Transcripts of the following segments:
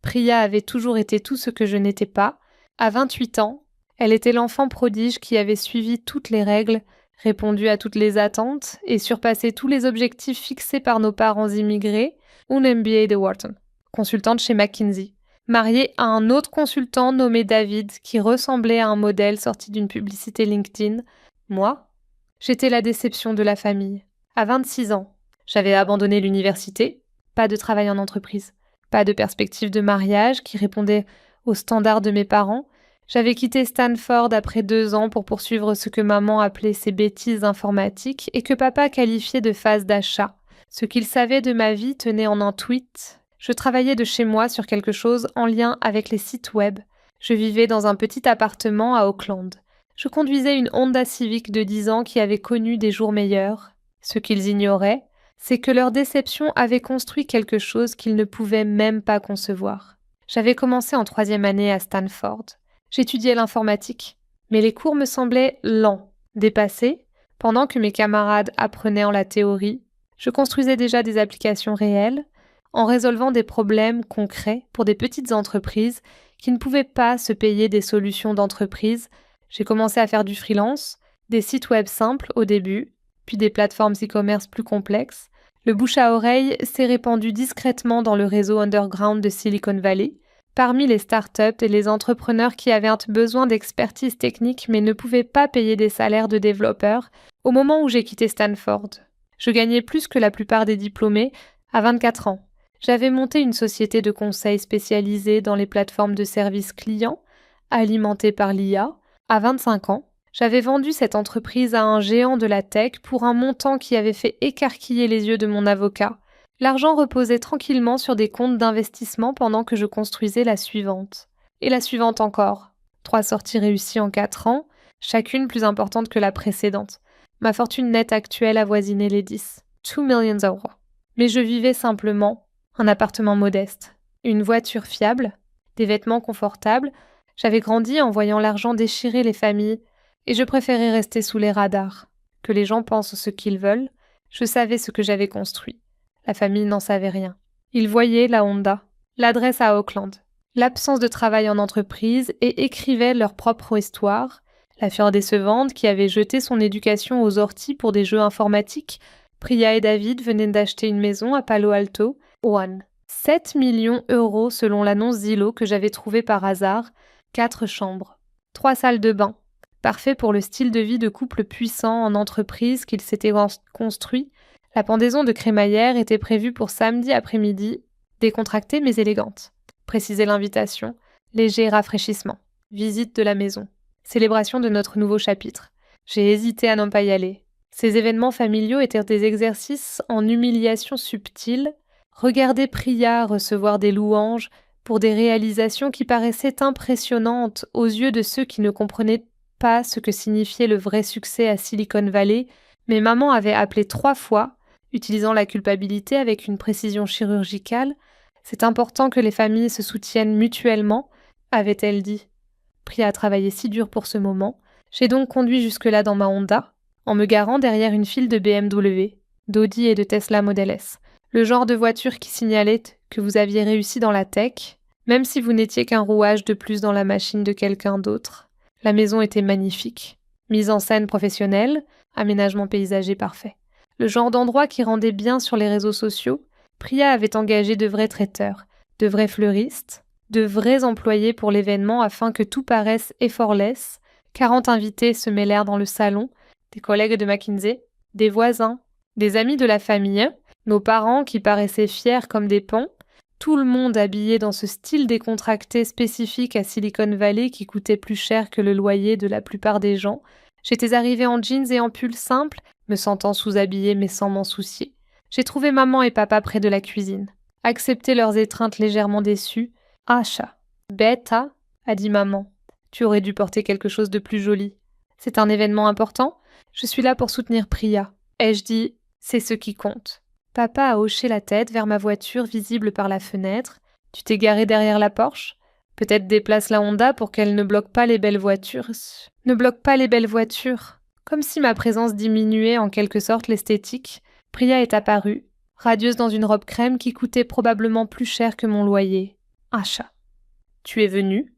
Priya avait toujours été tout ce que je n'étais pas. À 28 ans, elle était l'enfant prodige qui avait suivi toutes les règles, répondu à toutes les attentes et surpassé tous les objectifs fixés par nos parents immigrés, un MBA de Wharton, consultante chez McKinsey, mariée à un autre consultant nommé David qui ressemblait à un modèle sorti d'une publicité LinkedIn. Moi, j'étais la déception de la famille. À 26 ans, j'avais abandonné l'université, pas de travail en entreprise, pas de perspective de mariage qui répondait aux standards de mes parents. J'avais quitté Stanford après 2 ans pour poursuivre ce que maman appelait ses bêtises informatiques et que papa qualifiait de phase d'achat. Ce qu'il savait de ma vie tenait en un tweet. Je travaillais de chez moi sur quelque chose en lien avec les sites web. Je vivais dans un petit appartement à Auckland. Je conduisais une Honda Civic de 10 ans qui avait connu des jours meilleurs. Ce qu'ils ignoraient, c'est que leur déception avait construit quelque chose qu'ils ne pouvaient même pas concevoir. J'avais commencé en 3e année à Stanford. J'étudiais l'informatique, mais les cours me semblaient lents, dépassés. Pendant que mes camarades apprenaient en la théorie, je construisais déjà des applications réelles, en résolvant des problèmes concrets pour des petites entreprises qui ne pouvaient pas se payer des solutions d'entreprise. J'ai commencé à faire du freelance, des sites web simples au début, puis des plateformes e-commerce plus complexes. Le bouche à oreille s'est répandu discrètement dans le réseau underground de Silicon Valley, parmi les startups et les entrepreneurs qui avaient besoin d'expertise technique mais ne pouvaient pas payer des salaires de développeurs. Au moment où j'ai quitté Stanford, je gagnais plus que la plupart des diplômés à 24 ans. J'avais monté une société de conseil spécialisée dans les plateformes de services clients, alimentée par l'IA. À 25 ans, j'avais vendu cette entreprise à un géant de la tech pour un montant qui avait fait écarquiller les yeux de mon avocat. L'argent reposait tranquillement sur des comptes d'investissement pendant que je construisais la suivante. Et la suivante encore. 3 sorties réussies en 4 ans, chacune plus importante que la précédente. Ma fortune nette actuelle avoisinait les 10. 2 millions d'euros. Mais je vivais simplement, un appartement modeste, une voiture fiable, des vêtements confortables. J'avais grandi en voyant l'argent déchirer les familles et je préférais rester sous les radars. Que les gens pensent ce qu'ils veulent, je savais ce que j'avais construit. La famille n'en savait rien. Ils voyaient la Honda, l'adresse à Auckland, l'absence de travail en entreprise et écrivaient leur propre histoire. La fille décevante qui avait jeté son éducation aux orties pour des jeux informatiques. Priya et David venaient d'acheter une maison à Palo Alto, One. 7 millions € selon l'annonce Zillow que j'avais trouvée par hasard. 4 chambres, 3 salles de bain. Parfait pour le style de vie de couple puissant en entreprise qu'ils s'étaient construit. La pendaison de crémaillère était prévue pour samedi après-midi, décontractée mais élégante. Précisait l'invitation, léger rafraîchissement. Visite de la maison. Célébration de notre nouveau chapitre. J'ai hésité à n'en pas y aller. Ces événements familiaux étaient des exercices en humiliation subtile. Regarder Priya recevoir des louanges pour des réalisations qui paraissaient impressionnantes aux yeux de ceux qui ne comprenaient pas ce que signifiait le vrai succès à Silicon Valley, mais maman avait appelé 3 fois, utilisant la culpabilité avec une précision chirurgicale. C'est important que les familles se soutiennent mutuellement, avait-elle dit. Priya a travaillé si dur pour ce moment. J'ai donc conduit jusque-là dans ma Honda, en me garant derrière une file de BMW, d'Audi et de Tesla Model S. Le genre de voiture qui signalait que vous aviez réussi dans la tech, même si vous n'étiez qu'un rouage de plus dans la machine de quelqu'un d'autre. La maison était magnifique. Mise en scène professionnelle, aménagement paysager parfait. Le genre d'endroit qui rendait bien sur les réseaux sociaux. Priya avait engagé de vrais traiteurs, de vrais fleuristes, de vrais employés pour l'événement afin que tout paraisse effortless. 40 invités se mêlèrent dans le salon, des collègues de McKinsey, des voisins, des amis de la famille, nos parents qui paraissaient fiers comme des pans, tout le monde habillé dans ce style décontracté spécifique à Silicon Valley qui coûtait plus cher que le loyer de la plupart des gens. J'étais arrivée en jeans et en pull simple, me sentant sous-habillée mais sans m'en soucier. J'ai trouvé maman et papa près de la cuisine, accepté leurs étreintes légèrement déçues. « Asha, bêta » a dit maman. « Tu aurais dû porter quelque chose de plus joli. C'est un événement important. Je suis là pour soutenir Priya. » Ai-je dit « C'est ce qui compte. » Papa a hoché la tête vers ma voiture visible par la fenêtre. « Tu t'es garé derrière la Porsche ? Peut-être déplace la Honda pour qu'elle ne bloque pas les belles voitures. » Ne bloque pas les belles voitures. Comme si ma présence diminuait en quelque sorte l'esthétique, Priya est apparue, radieuse dans une robe crème qui coûtait probablement plus cher que mon loyer. Asha. Tu es venue?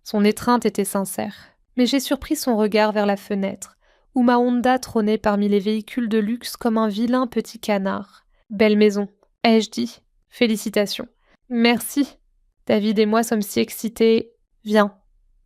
Son étreinte était sincère, mais j'ai surpris son regard vers la fenêtre, où ma Honda trônait parmi les véhicules de luxe comme un vilain petit canard. Belle maison, ai-je dit. Félicitations. Merci. David et moi sommes si excités. Viens.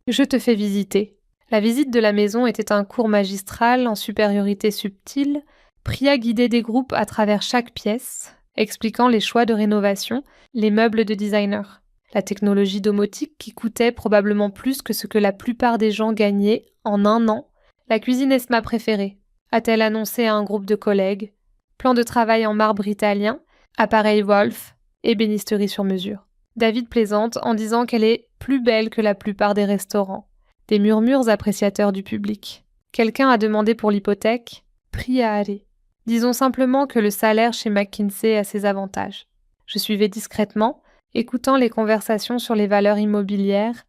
Je te fais visiter. La visite de la maison était un cours magistral en supériorité subtile. Priya guidait des groupes à travers chaque pièce, expliquant les choix de rénovation, les meubles de designer, la technologie domotique qui coûtait probablement plus que ce que la plupart des gens gagnaient en un an. La cuisine est ma préférée, a-t-elle annoncé à un groupe de collègues. Plan de travail en marbre italien, appareil Wolf, ébénisterie sur mesure. David plaisante en disant qu'elle est plus belle que la plupart des restaurants. Des murmures appréciateurs du public. Quelqu'un a demandé pour l'hypothèque. Priya Hari. Disons simplement que le salaire chez McKinsey a ses avantages. Je suivais discrètement, écoutant les conversations sur les valeurs immobilières,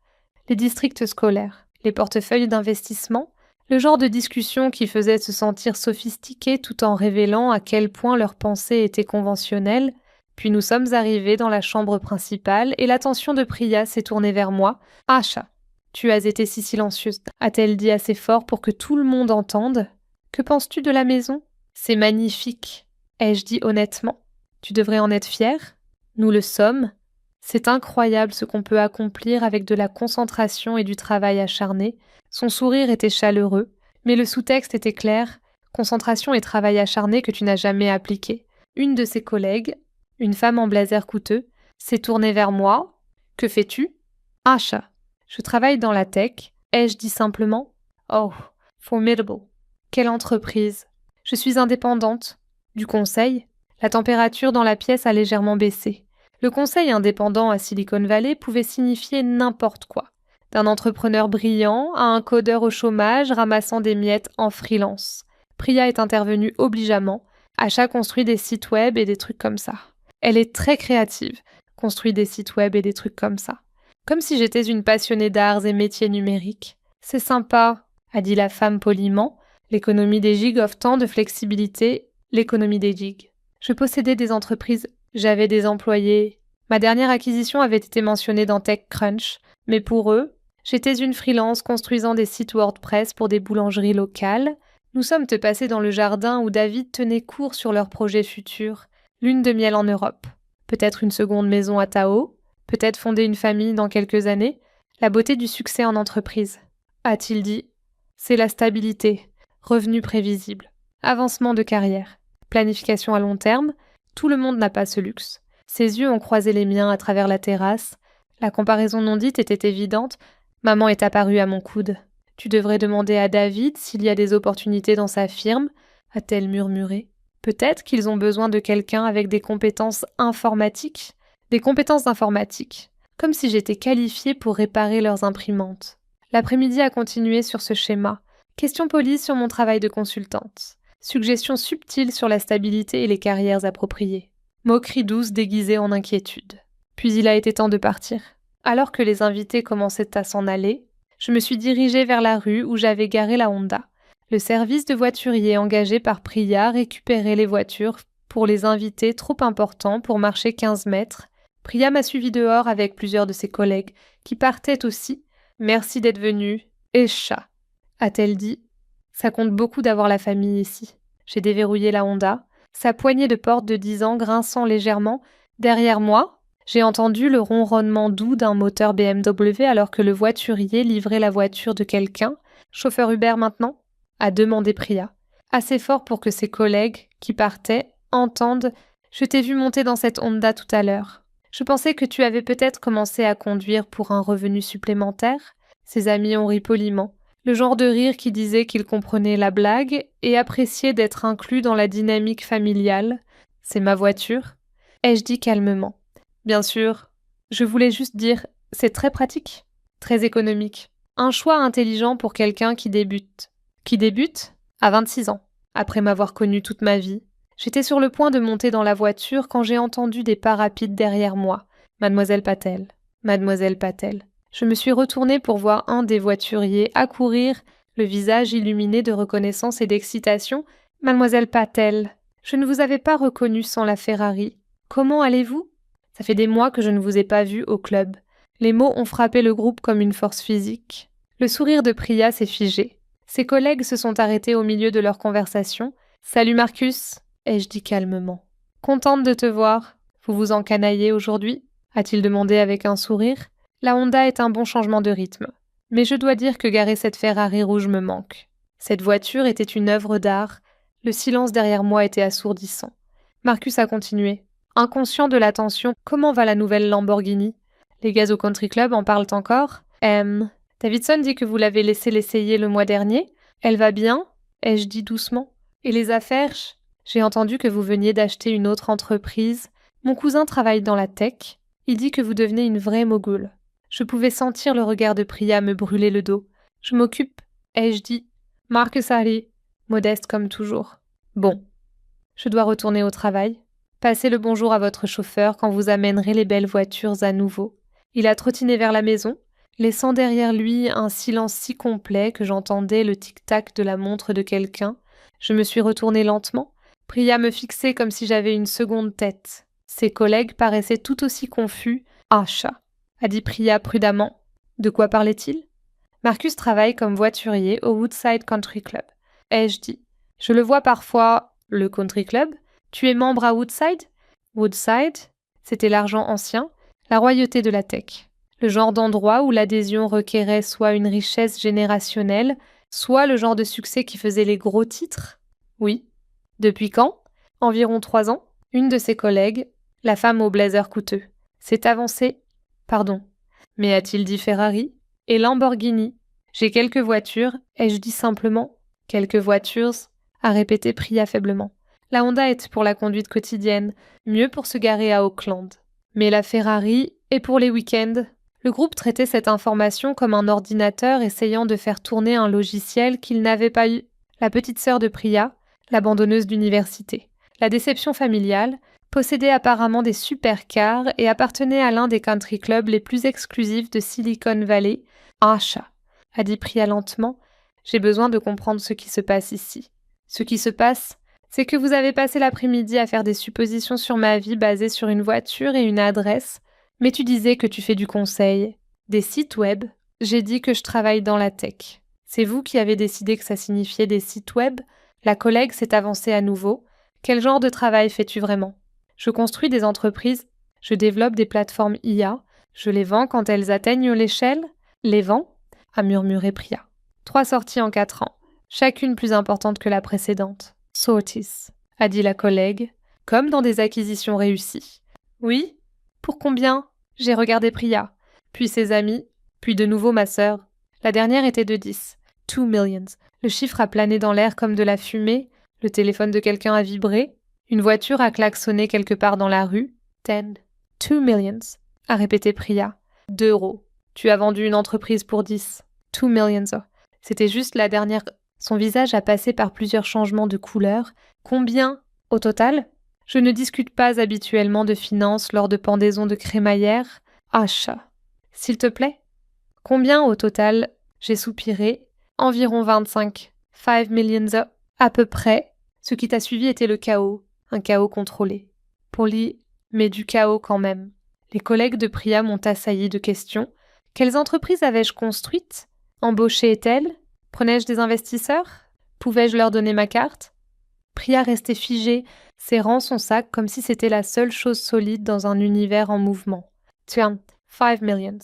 les districts scolaires, les portefeuilles d'investissement, le genre de discussion qui faisait se sentir sophistiqués tout en révélant à quel point leurs pensées étaient conventionnelles. Puis nous sommes arrivés dans la chambre principale et l'attention de Priya s'est tournée vers moi. « Asha, tu as été si silencieuse, a-t-elle dit assez fort pour que tout le monde entende. Que penses-tu de la maison ? C'est magnifique, ai-je dit honnêtement. Tu devrais en être fière. Nous le sommes. C'est incroyable ce qu'on peut accomplir avec de la concentration et du travail acharné. Son sourire était chaleureux, mais le sous-texte était clair. Concentration et travail acharné que tu n'as jamais appliqué. Une de ses collègues, une femme en blazer coûteux, s'est tournée vers moi. Que fais-tu ? Asha. Je travaille dans la tech, ai-je dit simplement. Oh, formidable. Quelle entreprise. Je suis indépendante. Du conseil. La température dans la pièce a légèrement baissé. Le conseil indépendant à Silicon Valley pouvait signifier n'importe quoi. D'un entrepreneur brillant à un codeur au chômage ramassant des miettes en freelance. Priya est intervenue obligeamment. Asha construit des sites web et des trucs comme ça. Elle est très créative, construit des sites web et des trucs comme ça. Comme si j'étais une passionnée d'arts et métiers numériques. C'est sympa, a dit la femme poliment. L'économie des gigs offre tant de flexibilité, l'économie des gigs. Je possédais des entreprises, j'avais des employés. Ma dernière acquisition avait été mentionnée dans TechCrunch, mais pour eux, j'étais une freelance construisant des sites WordPress pour des boulangeries locales. Nous sommes passés dans le jardin où David tenait cours sur leurs projets futurs. Lune de miel en Europe. Peut-être une seconde maison à Tao. Peut-être fonder une famille dans quelques années. La beauté du succès en entreprise. A-t-il dit. C'est la stabilité. Revenus prévisibles. Avancement de carrière. Planification à long terme. Tout le monde n'a pas ce luxe. Ses yeux ont croisé les miens à travers la terrasse. La comparaison non dite était évidente. Maman est apparue à mon coude. Tu devrais demander à David s'il y a des opportunités dans sa firme, a-t-elle murmuré. Peut-être qu'ils ont besoin de quelqu'un avec des compétences informatiques. Des compétences informatiques. Comme si j'étais qualifiée pour réparer leurs imprimantes. L'après-midi a continué sur ce schéma. Questions polies sur mon travail de consultante. Suggestions subtiles sur la stabilité et les carrières appropriées. Moqueries douces déguisées en inquiétude. Puis il a été temps de partir. Alors que les invités commençaient à s'en aller, je me suis dirigée vers la rue où j'avais garé la Honda. Le service de voiturier engagé par Priya récupérait les voitures pour les invités trop importants pour marcher 15 mètres. Priya m'a suivi dehors avec plusieurs de ses collègues qui partaient aussi. « Merci d'être venu. Et chat », a-t-elle dit. Ça compte beaucoup d'avoir la famille ici. J'ai déverrouillé la Honda, sa poignée de porte de 10 ans grinçant légèrement. Derrière moi, j'ai entendu le ronronnement doux d'un moteur BMW alors que le voiturier livrait la voiture de quelqu'un. Chauffeur Uber maintenant ? A demandé Priya. Assez fort pour que ses collègues, qui partaient, entendent « Je t'ai vu monter dans cette Honda tout à l'heure. Je pensais que tu avais peut-être commencé à conduire pour un revenu supplémentaire ?» Ses amis ont ri poliment. Le genre de rire qui disait qu'ils comprenaient la blague et appréciaient d'être inclus dans la dynamique familiale. « C'est ma voiture ?» ai-je dit calmement. Bien sûr. Je voulais juste dire « C'est très pratique, très économique. Un choix intelligent pour quelqu'un qui débute. » Qui débute ? À 26 ans, après m'avoir connue toute ma vie. J'étais sur le point de monter dans la voiture quand j'ai entendu des pas rapides derrière moi. Mademoiselle Patel. Mademoiselle Patel. Je me suis retournée pour voir un des voituriers accourir, le visage illuminé de reconnaissance et d'excitation. Mademoiselle Patel. Je ne vous avais pas reconnue sans la Ferrari. Comment allez-vous ? Ça fait des mois que je ne vous ai pas vu au club. Les mots ont frappé le groupe comme une force physique. Le sourire de Priya s'est figé. Ses collègues se sont arrêtés au milieu de leur conversation. « Salut Marcus !» ai-je dit calmement. « Contente de te voir. Vous vous encanaillez aujourd'hui ?» a-t-il demandé avec un sourire. La Honda est un bon changement de rythme. Mais je dois dire que garer cette Ferrari rouge me manque. Cette voiture était une œuvre d'art. Le silence derrière moi était assourdissant. Marcus a continué. Inconscient de la tension, comment va la nouvelle Lamborghini ? Les gars au country club en parlent encore ? Davidson dit que vous l'avez laissé l'essayer le mois dernier. Elle va bien ? Ai-je dit doucement. Et les affaires ? J'ai entendu que vous veniez d'acheter une autre entreprise. Mon cousin travaille dans la tech. Il dit que vous devenez une vraie mogul. Je pouvais sentir le regard de Priya me brûler le dos. Je m'occupe, ai-je dit. Marcus Harry, modeste comme toujours. Bon, je dois retourner au travail. Passez le bonjour à votre chauffeur quand vous amènerez les belles voitures à nouveau. Il a trottiné vers la maison, laissant derrière lui un silence si complet que j'entendais le tic-tac de la montre de quelqu'un. Je me suis retournée lentement. Priya me fixait comme si j'avais une seconde tête. Ses collègues paraissaient tout aussi confus. « Ah, chat !» a dit Priya prudemment. De quoi parlait-il ? Marcus travaille comme voiturier au Woodside Country Club. Ai-je dit. Je le vois parfois. Le country club ? Tu es membre à Woodside ? Woodside, c'était l'argent ancien, la royauté de la tech. Le genre d'endroit où l'adhésion requérait soit une richesse générationnelle, soit le genre de succès qui faisait les gros titres. Oui. Depuis quand ? Environ 3 ans. Une de ses collègues, la femme au blazer coûteux, s'est avancée. Pardon. Mais a-t-il dit Ferrari ? Et Lamborghini ? J'ai quelques voitures, ai-je dit simplement. Quelques voitures, a répété Priya faiblement. La Honda est pour la conduite quotidienne, mieux pour se garer à Auckland. Mais la Ferrari est pour les week-ends. Le groupe traitait cette information comme un ordinateur essayant de faire tourner un logiciel qu'il n'avait pas eu. La petite sœur de Priya, l'abandonneuse d'université. La déception familiale, possédait apparemment des supercars et appartenait à l'un des country clubs les plus exclusifs de Silicon Valley. Ah, chat, a dit Priya lentement. J'ai besoin de comprendre ce qui se passe ici. Ce qui se passe, c'est que vous avez passé l'après-midi à faire des suppositions sur ma vie basées sur une voiture et une adresse, mais tu disais que tu fais du conseil. Des sites web. J'ai dit que je travaille dans la tech. C'est vous qui avez décidé que ça signifiait des sites web ? La collègue s'est avancée à nouveau. Quel genre de travail fais-tu vraiment ? Je construis des entreprises, je développe des plateformes IA, je les vends quand elles atteignent l'échelle ? Les vends ? A murmuré Priya. 3 sorties en 4 ans, chacune plus importante que la précédente. Sorties, a dit la collègue, comme dans des acquisitions réussies. Oui ? Pour combien ? J'ai regardé Priya, puis ses amis, puis de nouveau ma sœur. La dernière était de 10. 2 millions. Le chiffre a plané dans l'air comme de la fumée, le téléphone de quelqu'un a vibré, une voiture a klaxonné quelque part dans la rue. 10. 2 millions, a répété Priya. 2 euros. Tu as vendu une entreprise pour 10. 2 millions. C'était juste la dernière. Son visage a passé par plusieurs changements de couleur. Combien, au total ? Je ne discute pas habituellement de finances lors de pendaisons de crémaillère. Ah, chat. S'il te plaît ? Combien au total ? J'ai soupiré. Environ 25. 5 millions. À peu près. Ce qui t'a suivi était le chaos. Un chaos contrôlé. Poli, mais du chaos quand même. Les collègues de Priya m'ont assailli de questions. Quelles entreprises avais-je construites ? Embauchées-elles ? Prenais-je des investisseurs ? Pouvais-je leur donner ma carte ? Priya restait figée, serrant son sac comme si c'était la seule chose solide dans un univers en mouvement. « 25 millions »,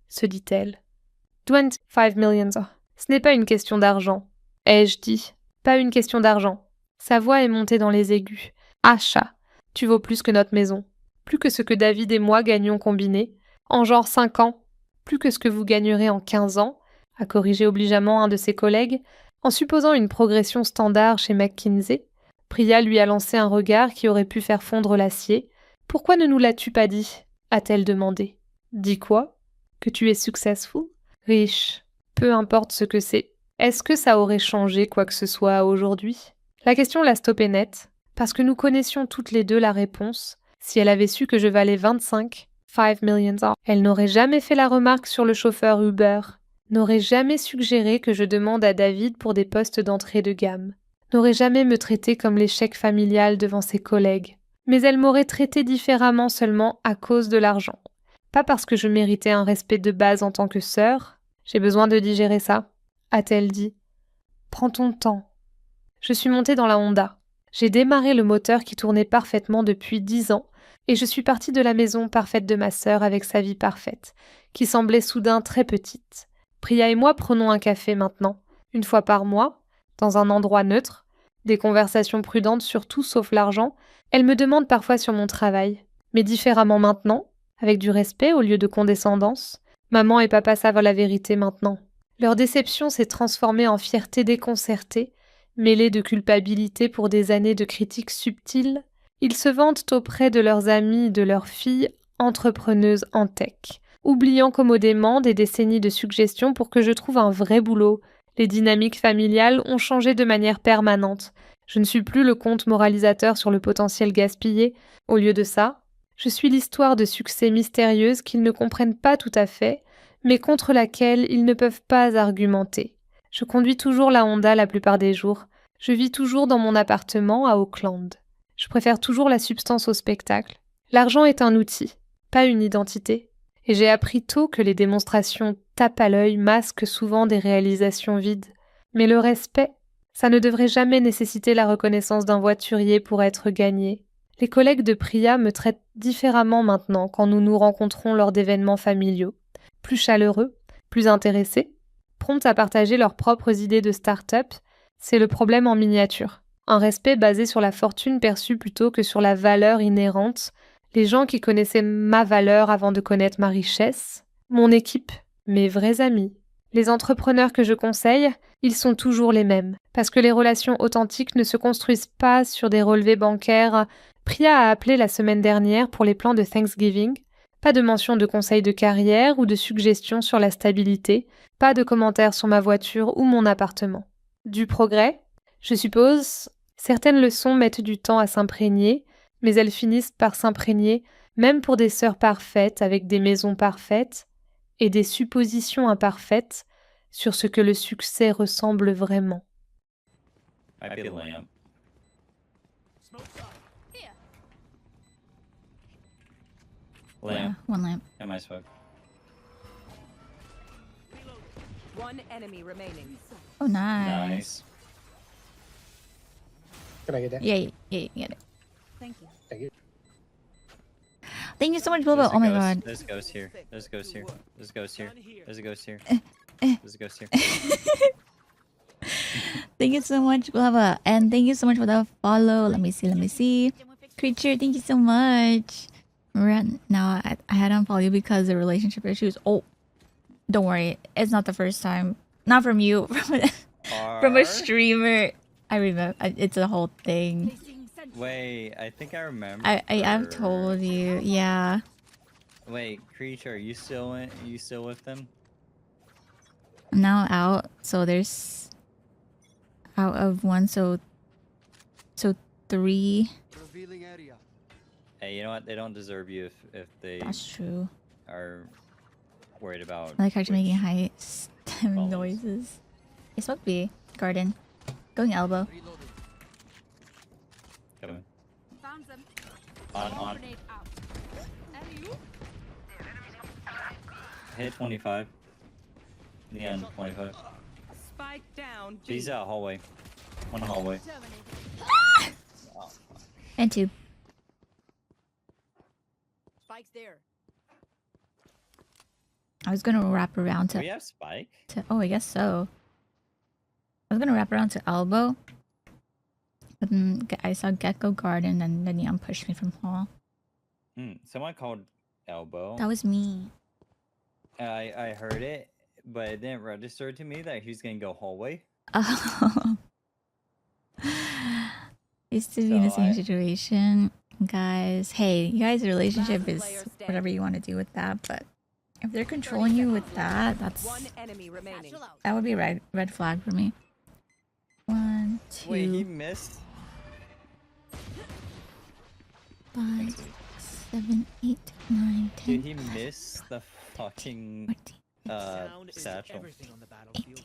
se dit-elle. « 25 millions. Ce n'est pas une question d'argent. » ai-je dit. « Pas une question d'argent. » Sa voix est montée dans les aigus. « Ah, chat, tu vaux plus que notre maison. Plus que ce que David et moi gagnions combinés. En genre 5 ans. Plus que ce que vous gagnerez en 15 ans. » a corrigé obligeamment un de ses collègues. En supposant une progression standard chez McKinsey, Priya lui a lancé un regard qui aurait pu faire fondre l'acier. « Pourquoi ne nous l'as-tu pas dit ?» a-t-elle demandé. « Dis quoi ? Que tu es successful ? Riche. Peu importe ce que c'est. Est-ce que ça aurait changé quoi que ce soit aujourd'hui ? » La question l'a stoppée net, parce que nous connaissions toutes les deux la réponse. Si elle avait su que je valais 5 millions, elle n'aurait jamais fait la remarque sur le chauffeur Uber, n'aurait jamais suggéré que je demande à David pour des postes d'entrée de gamme, n'aurait jamais me traité comme l'échec familial devant ses collègues. Mais elle m'aurait traité différemment seulement à cause de l'argent. Pas parce que je méritais un respect de base en tant que sœur. J'ai besoin de digérer ça, a-t-elle dit. Prends ton temps. Je suis montée dans la Honda. J'ai démarré le moteur qui tournait parfaitement depuis 10 ans et je suis partie de la maison parfaite de ma sœur avec sa vie parfaite, qui semblait soudain très petite. Priya et moi prenons un café maintenant, une fois par mois, dans un endroit neutre, des conversations prudentes sur tout sauf l'argent. Elle me demande parfois sur mon travail, mais différemment maintenant, avec du respect au lieu de condescendance. Maman et papa savent la vérité maintenant. Leur déception s'est transformée en fierté déconcertée, mêlée de culpabilité pour des années de critiques subtiles. Ils se vantent auprès de leurs amis et de leurs filles entrepreneuses en tech, oubliant commodément des décennies de suggestions pour que je trouve un vrai boulot. Les dynamiques familiales ont changé de manière permanente. Je ne suis plus le conte moralisateur sur le potentiel gaspillé. Au lieu de ça, je suis l'histoire de succès mystérieuse qu'ils ne comprennent pas tout à fait, mais contre laquelle ils ne peuvent pas argumenter. Je conduis toujours la Honda la plupart des jours. Je vis toujours dans mon appartement à Auckland. Je préfère toujours la substance au spectacle. L'argent est un outil, pas une identité. Et j'ai appris tôt que les démonstrations tape à l'œil masquent souvent des réalisations vides. Mais le respect, ça ne devrait jamais nécessiter la reconnaissance d'un voiturier pour être gagné. Les collègues de Priya me traitent différemment maintenant quand nous nous rencontrons lors d'événements familiaux. Plus chaleureux, plus intéressés, prompts à partager leurs propres idées de start-up, c'est le problème en miniature. Un respect basé sur la fortune perçue plutôt que sur la valeur inhérente. Les gens qui connaissaient ma valeur avant de connaître ma richesse, mon équipe, mes vrais amis. Les entrepreneurs que je conseille, ils sont toujours les mêmes, parce que les relations authentiques ne se construisent pas sur des relevés bancaires. Priya a appelé la semaine dernière pour les plans de Thanksgiving. Pas de mention de conseils de carrière ou de suggestions sur la stabilité, pas de commentaires sur ma voiture ou mon appartement. Du progrès, je suppose. Certaines leçons mettent du temps à s'imprégner, mais elles finissent par s'imprégner, même pour des sœurs parfaites avec des maisons parfaites et des suppositions imparfaites sur ce que le succès ressemble vraiment. Lamp. One lamp. Am I smoke? One enemy remaining. Oh, nice. Nice. Can I get that? Yeah, you get it. Thank you. Thank you. Thank you so much, Bilbo. Oh my god. There's a ghost here. There's a ghost here. There's a ghost here. There's a ghost here. There's a ghost here. Thank you so much, Bilbo. And thank you so much for the follow. Let me see. Creature, thank you so much. Right now, I had to unfollow you because of relationship issues. Oh, don't worry. It's not the first time. Not from you. From a streamer. I remember. It's a whole thing. Wait, I think I remember. I've told you. Yeah. Wait, Creature, are you still with them? I'm now out. So there's out of one. So 3. Revealing area. Hey, you know what? They don't deserve you if they That's true. are worried about. I like actually which making high stem follows. noises. It's smoke B. Garden. Going elbow. Coming. Found them. On. Grenade out. And you? Hit 25. Neon 25. Spike down. He's out hallway. One hallway. Oh, And 2. Spike's there. I was gonna wrap around do we to have Spike? oh, I guess so. I was gonna wrap around to elbow. But then I saw Gecko Garden and the Neon pushed me from hall. Someone called Elbow. That was me. I heard it, but it didn't register to me that he was gonna go hallway. Oh. Used to be in the So same I- situation. Guys, hey, you guys' relationship is whatever you want to do with that, but if they're controlling you with that, One enemy remaining. that would be a red flag for me. 1, 2, Wait, he missed. 5, 7, 8, 9, 10, Did he miss the fucking 14, satchel? 18,